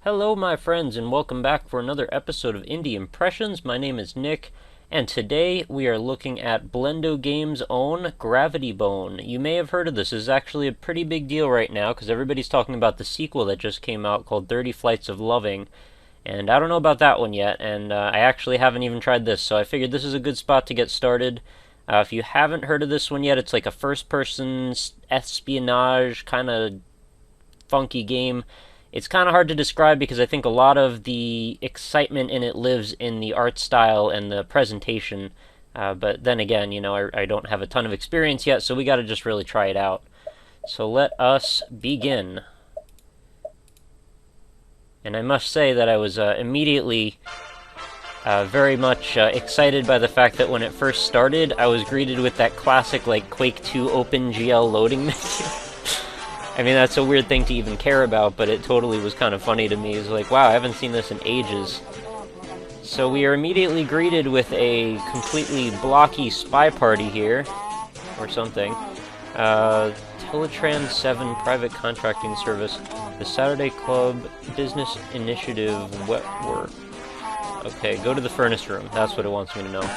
Hello, my friends, and welcome back for another episode of Indie Impressions. My name is Nick, and today we are looking at Blendo Games' own Gravity Bone. You may have heard of this. This is actually a pretty big deal right now, because everybody's talking about the sequel that just came out called 30 Flights of Loving, and I don't know about that one yet, and I actually haven't even tried this, so I figured this is a good spot to get started. If you haven't heard of this one yet, it's like a first-person espionage kind of funky game. It's kind of hard to describe because I think a lot of the excitement in it lives in the art style and the presentation. But then again, you know, I don't have a ton of experience yet, so we got to just really try it out. So let us begin. And I must say that I was immediately very much excited by the fact that when it first started, I was greeted with that classic, like, Quake 2 OpenGL loading menu. I mean, that's a weird thing to even care about, but it totally was kind of funny to me. It's like, wow, I haven't seen this in ages. So we are immediately greeted with a completely blocky spy party here, or something. Teletrans 7 Private Contracting Service, the Saturday Club Business Initiative Wet Work. Okay, go to the furnace room. That's what it wants me to know.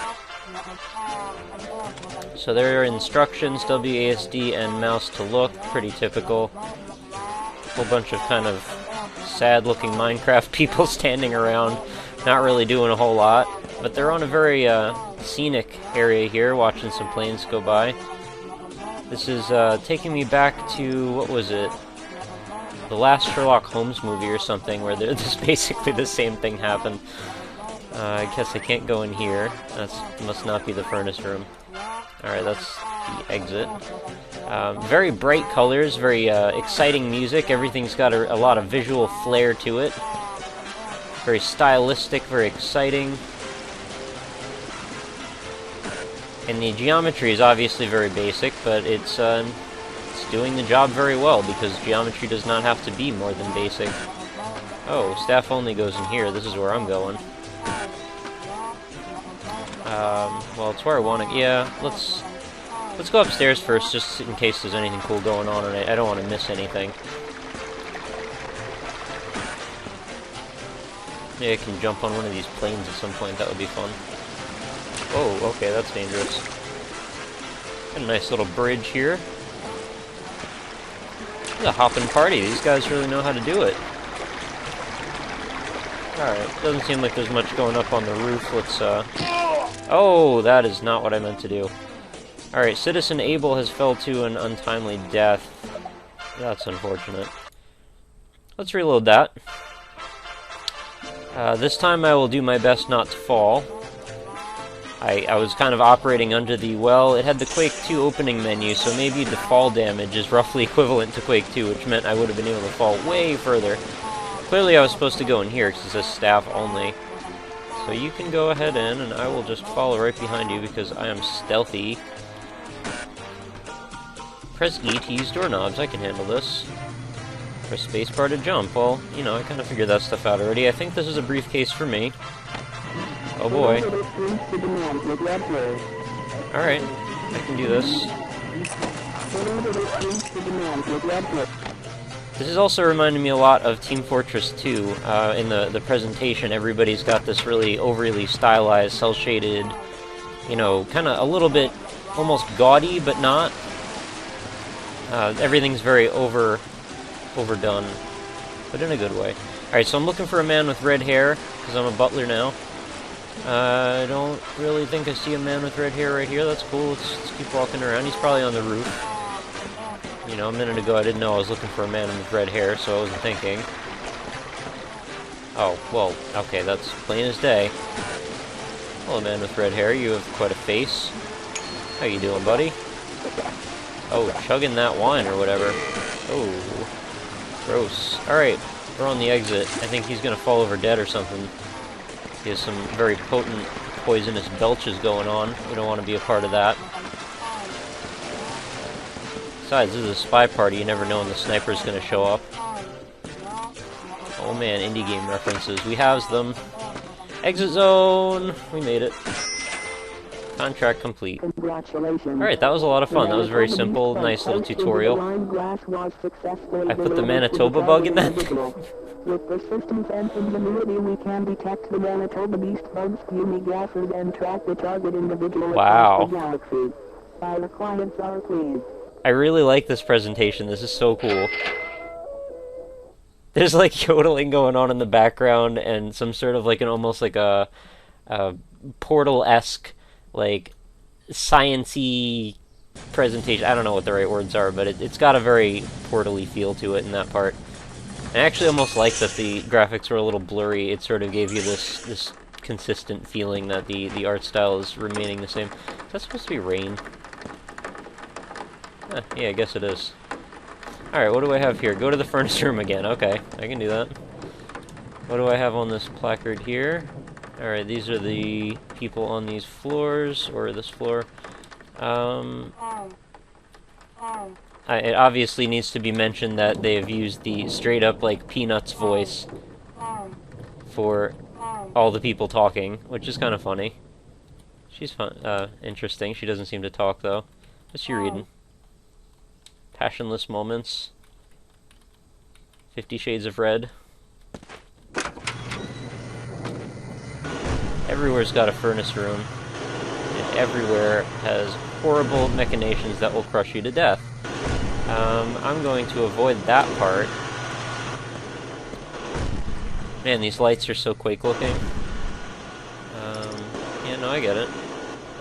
So there are instructions, WASD and mouse to look, pretty typical. Whole bunch of kind of sad-looking Minecraft people standing around, not really doing a whole lot. But they're on a very scenic area here, watching some planes go by. This is taking me back to, what was it? The last Sherlock Holmes movie or something, where this basically the same thing happened. I guess I can't go in here. That must not be the furnace room. Alright, that's the exit. Very bright colors, very exciting music. Everything's got a lot of visual flair to it. Very stylistic, very exciting. And the geometry is obviously very basic, but it's doing the job very well, because geometry does not have to be more than basic. Oh, staff only goes in here. This is where I'm going. Well, it's where I want to... Yeah, let's go upstairs first, just in case there's anything cool going on, and I don't want to miss anything. Maybe I can jump on one of these planes at some point. That would be fun. Oh, okay, that's dangerous. Got a nice little bridge here. It's a hoppin' party. These guys really know how to do it. Alright, doesn't seem like there's much going up on the roof. Let's, Oh, that is not what I meant to do. Alright, Citizen Abel has fell to an untimely death. That's unfortunate. Let's reload that. This time I will do my best not to fall. I was kind of operating under the, well, it had the Quake 2 opening menu, so maybe the fall damage is roughly equivalent to Quake 2, which meant I would have been able to fall way further. Clearly I was supposed to go in here, because it says staff only. So you can go ahead in, and I will just follow right behind you, because I am stealthy. Press E to use doorknobs, I can handle this. Press spacebar to jump. Well, you know, I kind of figured that stuff out already. I think this is a briefcase for me. Oh boy. Alright, I can do this. This is also reminding me a lot of Team Fortress 2. In the presentation, everybody's got this really overly stylized, cel-shaded, you know, kind of a little bit almost gaudy, but not. Everything's very overdone, but in a good way. Alright, so I'm looking for a man with red hair, because I'm a butler now. I don't really think I see a man with red hair right here. That's cool. Let's keep walking around. He's probably on the roof. You know, a minute ago I didn't know I was looking for a man with red hair, so I wasn't thinking. Oh, well, okay, that's plain as day. Hello, man with red hair. You have quite a face. How you doing, buddy? Oh, chugging that wine or whatever. Oh, gross. Alright, we're on the exit. I think he's gonna fall over dead or something. He has some very potent, poisonous belches going on. We don't want to be a part of that. Besides, this is a spy party. You never know when the sniper's going to show up. Oh man, indie game references. We have them. Exit zone! We made it. Contract complete. Alright, that was a lot of fun. That was very simple, nice little tutorial. I put the Manitoba bug in that thing. With persistence and ingenuity, we can detect the Manitoba beast bugs, puny gases, and track the target individual across the galaxy. Our clients are pleased. I really like this presentation. This is so cool. There's like yodeling going on in the background and some sort of like an almost like a Portal-esque, like, science-y presentation. I don't know what the right words are, but it's got a very Portal-y feel to it in that part. And I actually almost like that the graphics were a little blurry. It sort of gave you this consistent feeling that the art style is remaining the same. Is that supposed to be rain? Yeah, I guess it is. Alright, what do I have here? Go to the furnace room again. Okay, I can do that. What do I have on this placard here? Alright, these are the people on these floors, or this floor. It obviously needs to be mentioned that they have used the straight-up, like, Peanuts voice for all the people talking, which is kind of funny. She's fun, interesting. She doesn't seem to talk, though. What's she reading? Passionless Moments. 50 Shades of Red. Everywhere's got a furnace room, and everywhere has horrible machinations that will crush you to death. I'm going to avoid that part. Man, these lights are so Quake-looking. Yeah, no, I get it.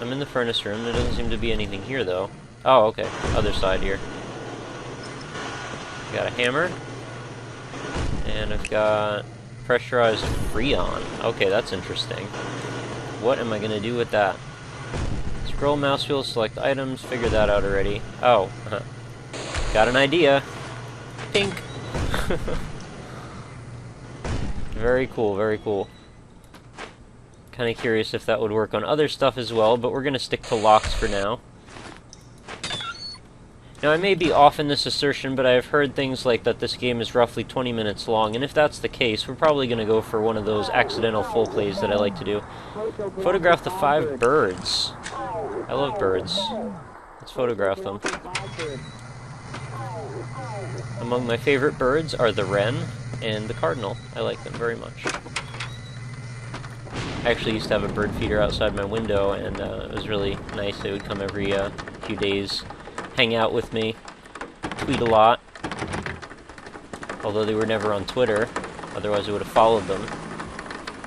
I'm in the furnace room. There doesn't seem to be anything here, though. Oh, okay. Other side here. Got a hammer. And I've got pressurized Freon. Okay, that's interesting. What am I going to do with that? Scroll mouse wheel, select items, figure that out already. Oh, got an idea. Pink. Very cool, very cool. Kind of curious if that would work on other stuff as well, but we're going to stick to locks for now. Now, I may be off in this assertion, but I have heard things like that this game is roughly 20 minutes long, and if that's the case, we're probably going to go for one of those accidental full plays that I like to do. Photograph the 5 birds. I love birds. Let's photograph them. Among my favorite birds are the wren and the cardinal. I like them very much. I actually used to have a bird feeder outside my window, and it was really nice. They would come every few days, hang out with me, tweet a lot. Although they were never on Twitter, otherwise I would have followed them.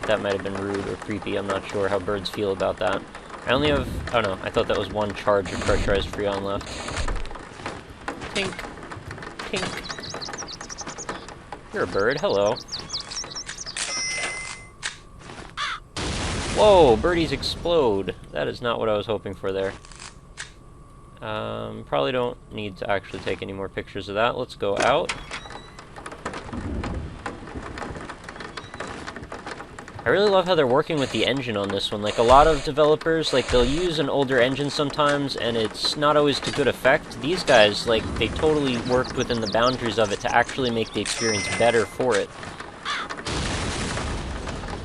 That might have been rude or creepy, I'm not sure how birds feel about that. I only have, oh no, I thought that was 1 charge of pressurized Freon left. Tink. Tink. You're a bird, hello. Whoa, birdies explode. That is not what I was hoping for there. Probably don't need to actually take any more pictures of that. Let's go out. I really love how they're working with the engine on this one. Like, a lot of developers, like, they'll use an older engine sometimes, and it's not always to good effect. These guys, like, they totally worked within the boundaries of it to actually make the experience better for it.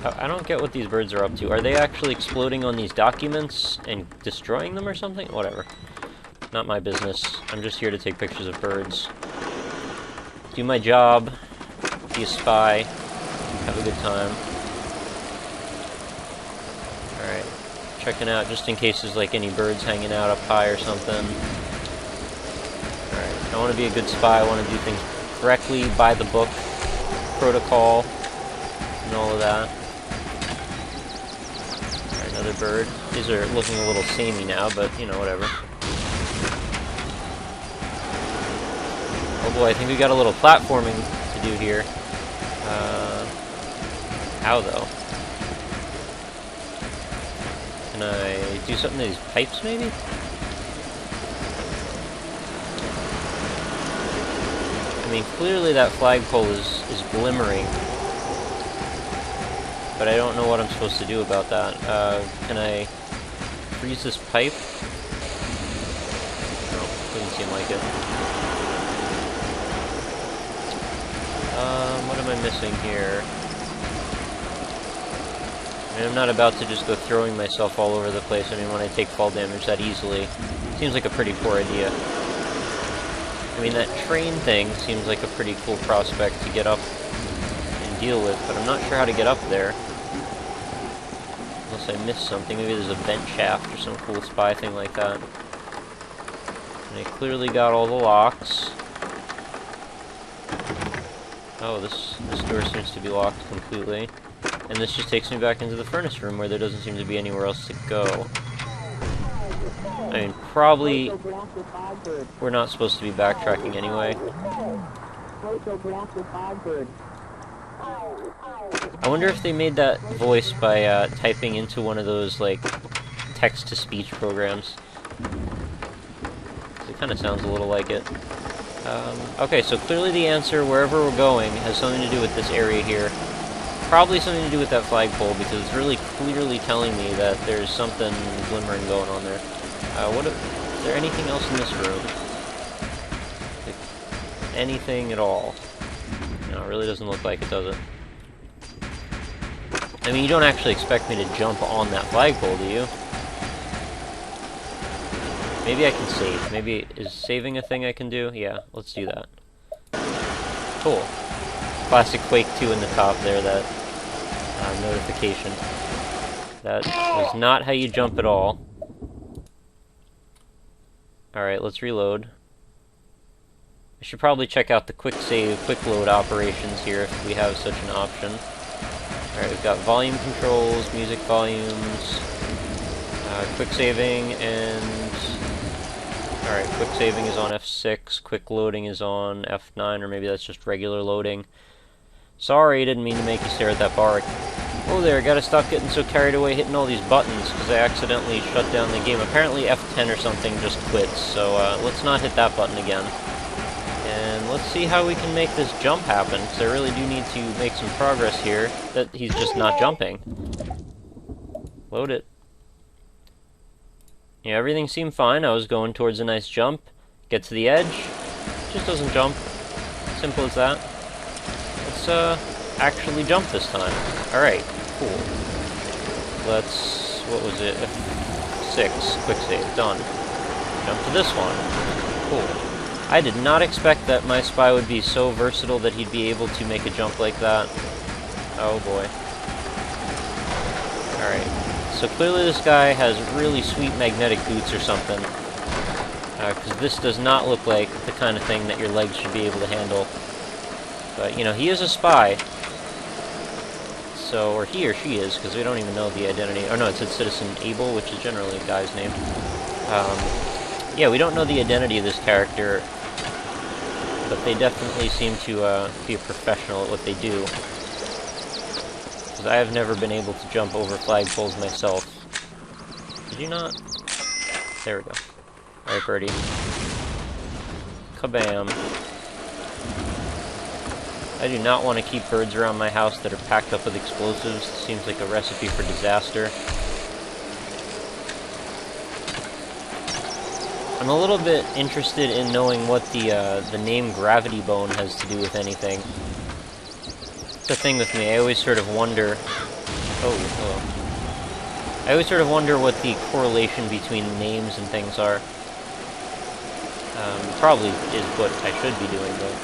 I don't get what these birds are up to. Are they actually exploding on these documents and destroying them or something? Whatever. Not my business. I'm just here to take pictures of birds. Do my job. Be a spy. Have a good time. Alright. Checking out just in case there's like any birds hanging out up high or something. Alright. I want to be a good spy. I want to do things correctly, by the book, protocol, and all of that. Alright, another bird. These are looking a little samey now, but, you know, whatever. Oh boy, I think we got a little platforming to do here. How though? Can I do something to these pipes, maybe? I mean, clearly that flagpole is glimmering. But I don't know what I'm supposed to do about that. Can I freeze this pipe? No, doesn't seem like it. What am I missing here? I mean, I'm not about to just go throwing myself all over the place. I mean, when I take fall damage that easily, seems like a pretty poor idea. I mean, that train thing seems like a pretty cool prospect to get up deal with, but I'm not sure how to get up there. Unless I missed something. Maybe there's a vent shaft or some cool spy thing like that. And I clearly got all the locks. Oh, this door seems to be locked completely. And this just takes me back into the furnace room where there doesn't seem to be anywhere else to go. I mean, probably we're not supposed to be backtracking anyway. I wonder if they made that voice by typing into one of those, like, text-to-speech programs. It kind of sounds a little like it. Okay, so clearly the answer, wherever we're going, has something to do with this area here. Probably something to do with that flagpole, because it's really clearly telling me that there's something glimmering going on there. Is there anything else in this room? Like, anything at all? No, it really doesn't look like it, does it? I mean, you don't actually expect me to jump on that flagpole, do you? Maybe I can save. Maybe, is saving a thing I can do? Yeah, let's do that. Cool. Classic Quake 2 in the top there, that notification. That was not how you jump at all. Alright, let's reload. I should probably check out the quick save, quick load operations here if we have such an option. Alright, we've got volume controls, music volumes, quick saving, and... Alright, quick saving is on F6, quick loading is on F9, or maybe that's just regular loading. Sorry, didn't mean to make you stare at that bar. Oh there, gotta stop getting so carried away hitting all these buttons, because I accidentally shut down the game. Apparently F10 or something just quits, so let's not hit that button again. And let's see how we can make this jump happen, because I really do need to make some progress here, that he's just not jumping. Load it. Yeah, everything seemed fine. I was going towards a nice jump. Get to the edge. Just doesn't jump. Simple as that. Let's actually jump this time. Alright, cool. Let's... what was it? F6. Quick save. Done. Jump to this one. Cool. I did not expect that my spy would be so versatile that he'd be able to make a jump like that. Oh boy. Alright. So clearly this guy has really sweet magnetic boots or something. Because this does not look like the kind of thing that your legs should be able to handle. But, you know, he is a spy. So, or he or she is, because we don't even know the identity. Oh no, it said Citizen Abel, which is generally a guy's name. Yeah, we don't know the identity of this character, but they definitely seem to be a professional at what they do. Because I have never been able to jump over flagpoles myself. Did you not? There we go. Alright, birdie. Kabam. I do not want to keep birds around my house that are packed up with explosives. It seems like a recipe for disaster. I'm a little bit interested in knowing what the name Gravity Bone has to do with anything. It's a thing with me. I always sort of wonder... Oh, hello. I always sort of wonder what the correlation between names and things are. Probably is what I should be doing, though.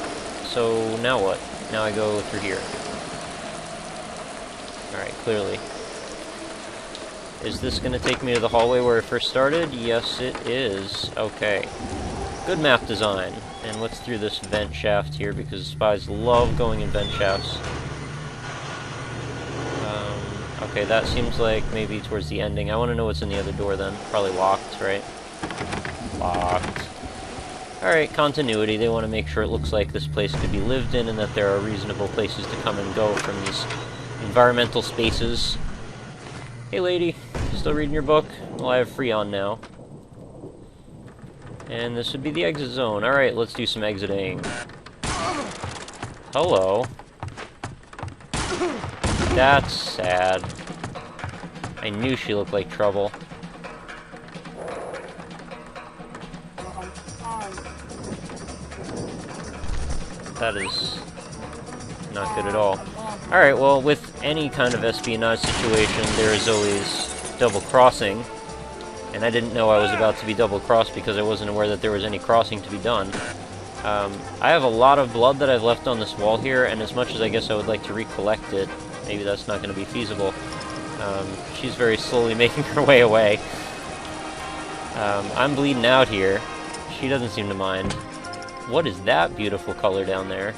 So, now what? Now I go through here. Alright, clearly. Is this going to take me to the hallway where I first started? Yes, it is. Okay. Good map design. And what's through this vent shaft here, because spies love going in vent shafts. Okay, that seems like maybe towards the ending. I want to know what's in the other door then. Probably locked, right? Locked. Alright, continuity. They want to make sure it looks like this place could be lived in and that there are reasonable places to come and go from these environmental spaces. Hey lady, still reading your book? Well, I have Freon now. And this would be the exit zone. Alright, let's do some exiting. Hello. That's sad. I knew she looked like trouble. That is not good at all. Alright, well, with any kind of espionage situation, there is always double-crossing. And I didn't know I was about to be double-crossed because I wasn't aware that there was any crossing to be done. I have a lot of blood that I've left on this wall here, and as much as I guess I would like to recollect it, maybe that's not going to be feasible. She's very slowly making her way away. I'm bleeding out here. She doesn't seem to mind. What is that beautiful color down there?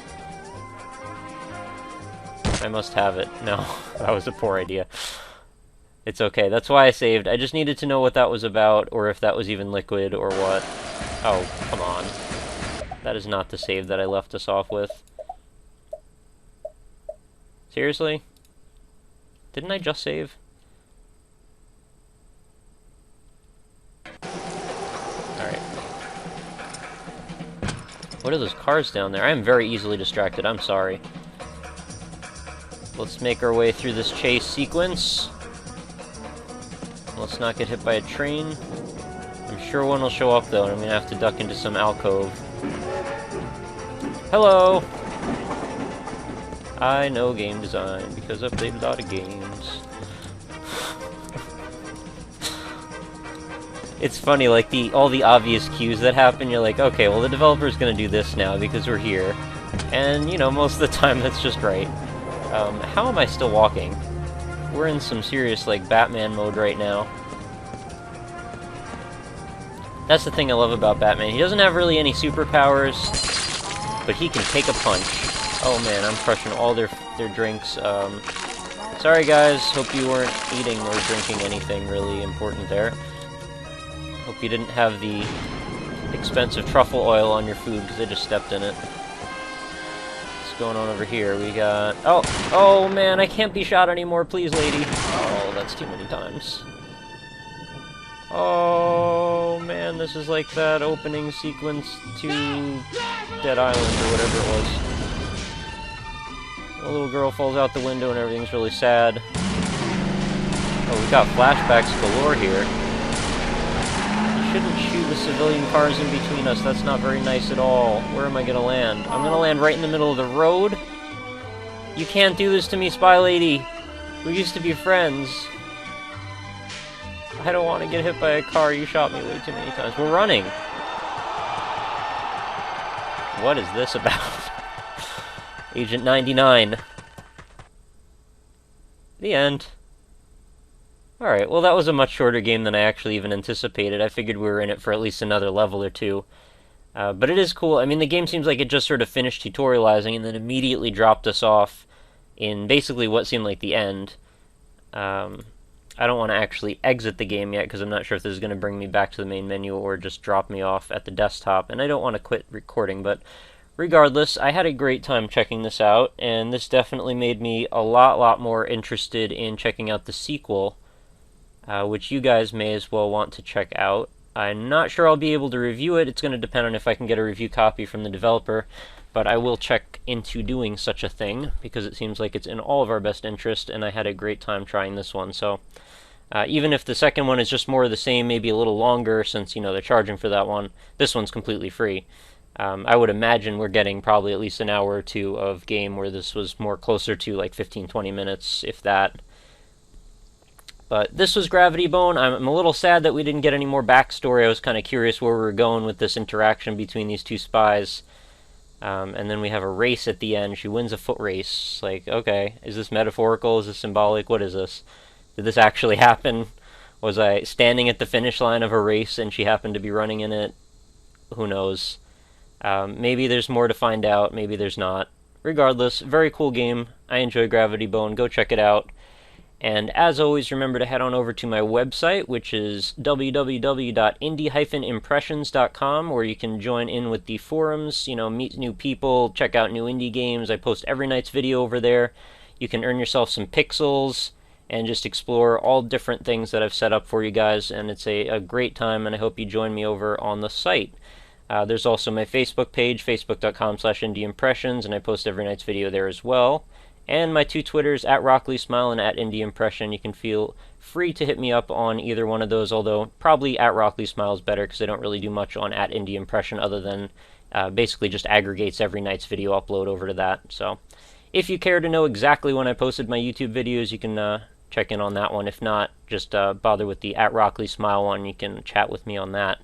I must have it. No, that was a poor idea. It's okay. That's why I saved. I just needed to know what that was about, or if that was even liquid, or what. Oh, come on. That is not the save that I left us off with. Seriously? Didn't I just save? Alright. What are those cars down there? I am very easily distracted. I'm sorry. Let's make our way through this chase sequence. Let's not get hit by a train. I'm sure one will show up, though, and I'm going to have to duck into some alcove. Hello! I know game design, because I've played a lot of games. It's funny, like, all the obvious cues that happen, you're like, okay, well, the developer's gonna do this now, because we're here. And, you know, most of the time, that's just right. How am I still walking? We're in some serious, like, Batman mode right now. That's the thing I love about Batman. He doesn't have really any superpowers, but he can take a punch. Oh man, I'm crushing all their drinks. Sorry guys, hope you weren't eating or drinking anything really important there. Hope you didn't have the expensive truffle oil on your food, because I just stepped in it. What's going on over here? We got... Oh man, I can't be shot anymore, please lady. Oh, that's too many times. Oh man, this is like that opening sequence to Dead Island or whatever it was. The little girl falls out the window and everything's really sad. Oh, we got flashbacks galore here. You shouldn't shoot the civilian cars in between us, that's not very nice at all. Where am I gonna land? I'm gonna land right in the middle of the road? You can't do this to me, Spy Lady! We used to be friends. I don't want to get hit by a car, you shot me way too many times. We're running! What is this about? Agent 99. The end. Alright, well that was a much shorter game than I actually even anticipated. I figured we were in it for at least another level or two. But it is cool. I mean, the game seems like it just sort of finished tutorializing and then immediately dropped us off in basically what seemed like the end. I don't want to actually exit the game yet because I'm not sure if this is going to bring me back to the main menu or just drop me off at the desktop, and I don't want to quit recording, but regardless, I had a great time checking this out, and this definitely made me a lot more interested in checking out the sequel, which you guys may as well want to check out. I'm not sure I'll be able to review it. It's going to depend on if I can get a review copy from the developer, but I will check into doing such a thing, because it seems like it's in all of our best interest, and I had a great time trying this one. So even if the second one is just more of the same, maybe a little longer, since, you know, they're charging for that one, this one's completely free. I would imagine we're getting probably at least an hour or two of game, where this was more closer to like 15-20 minutes, if that. But this was Gravity Bone. I'm a little sad that we didn't get any more backstory. I was kind of curious where we were going with this interaction between these two spies. And then we have a race at the end. She wins a foot race. Like, okay, is this metaphorical? Is this symbolic? What is this? Did this actually happen? Was I standing at the finish line of a race and she happened to be running in it? Who knows? Maybe there's more to find out. Maybe there's not. Regardless, very cool game. I enjoy Gravity Bone. Go check it out. And as always, remember to head on over to my website, which is www.indie-impressions.com, where you can join in with the forums, you know, meet new people, check out new indie games. I post every night's video over there. You can earn yourself some pixels and just explore all different things that I've set up for you guys, and it's a great time, and I hope you join me over on the site. There's also my Facebook page, facebook.com/indieimpressions, and I post every night's video there as well. And my two Twitters, at RockLeeSmile and at indieimpression. You can feel free to hit me up on either one of those, although probably at RockLeeSmile is better because I don't really do much on at indieimpression other than basically just aggregates every night's video upload over to that. So if you care to know exactly when I posted my YouTube videos, you can check in on that one. If not, just bother with the at RockLeeSmile one. You can chat with me on that.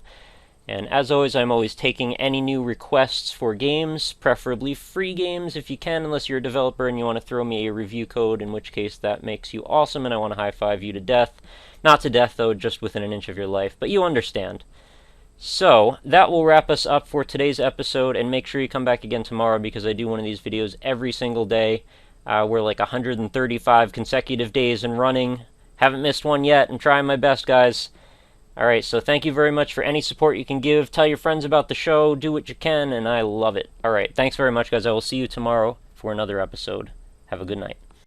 And as always, I'm always taking any new requests for games, preferably free games if you can, unless you're a developer and you want to throw me a review code, in which case that makes you awesome and I want to high-five you to death. Not to death, though, just within an inch of your life, but you understand. So, that will wrap us up for today's episode, and make sure you come back again tomorrow because I do one of these videos every single day. We're like 135 consecutive days and running. Haven't missed one yet. I'm trying my best, guys. Alright, so thank you very much for any support you can give. Tell your friends about the show. Do what you can, and I love it. Alright, thanks very much, guys. I will see you tomorrow for another episode. Have a good night.